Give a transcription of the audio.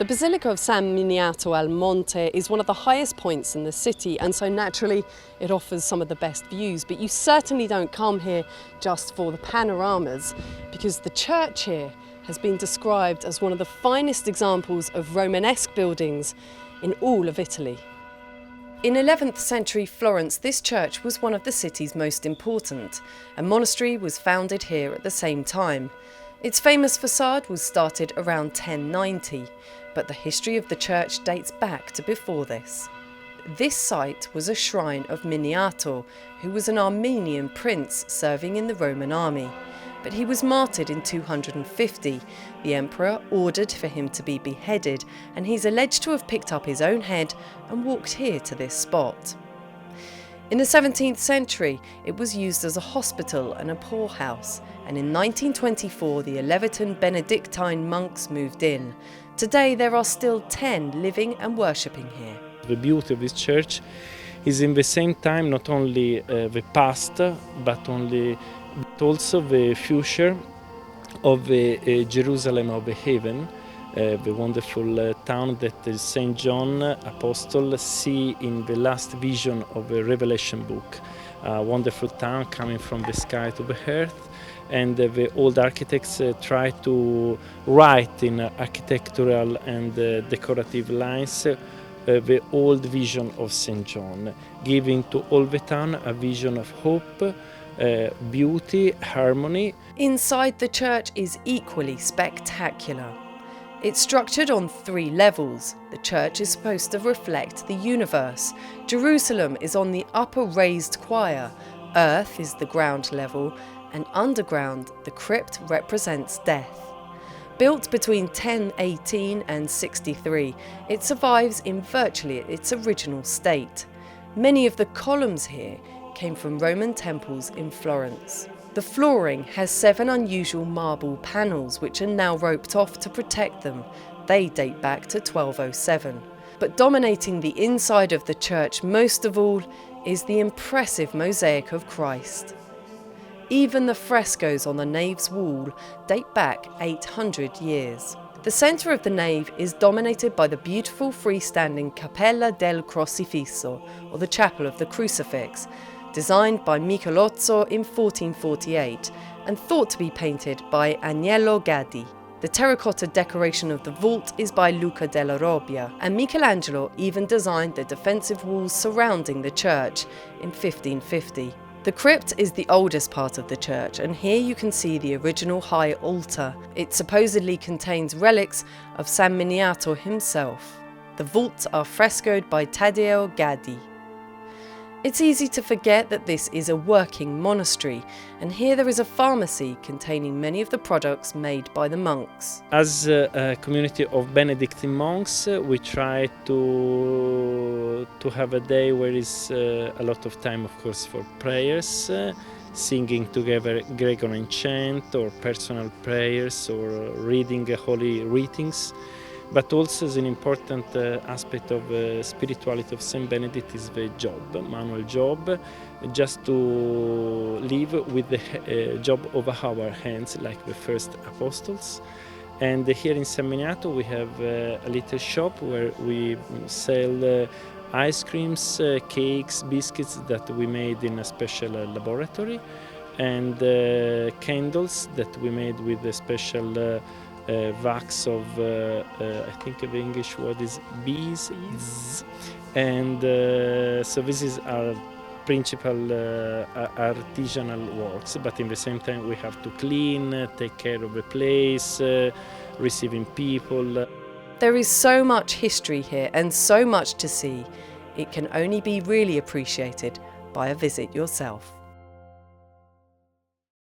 Basilica of San Miniato al Monte is one of the highest points in the city, and so naturally it offers some of the best views, but you certainly don't come here just for the panoramas, because the church here has been described as one of the finest examples of Romanesque buildings in all of Italy. In 11th century Florence, this church was one of the city's most important. A monastery was founded here at the same time. Its famous façade was started around 1090, but the history of the church dates back to before this. This site was a shrine of Miniato, who was an Armenian prince serving in the Roman army. But he was martyred in 250. The emperor ordered for him to be beheaded, and he's alleged to have picked up his own head and walked here to this spot. In the 17th century, it was used as a hospital and a poorhouse, and in 1924 the Levitan Benedictine monks moved in. Today there are still 10 living and worshipping here. The beauty of this church is in the same time not only the past, but also the future of the Jerusalem of the heaven, the wonderful town that St. John Apostle see in the last vision of the Revelation book. A wonderful town coming from the sky to the earth, and the old architects try to write in architectural and decorative lines the old vision of St. John, giving to all the town a vision of hope, beauty, harmony. Inside the church is equally spectacular. It's structured on 3 levels. The church is supposed to reflect the universe. Jerusalem is on the upper raised choir, earth is the ground level, and underground the crypt represents death. Built between 1018 and 63, it survives in virtually its original state. Many of the columns here came from Roman temples in Florence. The flooring has 7 unusual marble panels which are now roped off to protect them. They date back to 1207. But dominating the inside of the church most of all is the impressive mosaic of Christ. Even the frescoes on the nave's wall date back 800 years. The centre of the nave is dominated by the beautiful freestanding Cappella del Crocifisso, or the Chapel of the Crucifix, designed by Michelozzo in 1448 and thought to be painted by Agnello Gaddi. The terracotta decoration of the vault is by Luca della Robbia, and Michelangelo even designed the defensive walls surrounding the church in 1550. The crypt is the oldest part of the church, and here you can see the original high altar. It supposedly contains relics of San Miniato himself. The vaults are frescoed by Taddeo Gaddi. It's easy to forget that this is a working monastery, and here there is a pharmacy containing many of the products made by the monks. As a community of Benedictine monks, we try to have a day where is a lot of time, of course, for prayers, singing together Gregorian chant or personal prayers or reading holy writings. But also as an important aspect of spirituality of Saint Benedict is the job, manual job, just to live with the job of our hands, like the first apostles. And here in San Miniato we have a little shop where we sell ice creams, cakes, biscuits that we made in a special laboratory, and candles that we made with a special wax of, I think the English word is bees. And so this is our principal artisanal works, but in the same time we have to clean, take care of the place, receiving people. There is so much history here and so much to see. It can only be really appreciated by a visit yourself.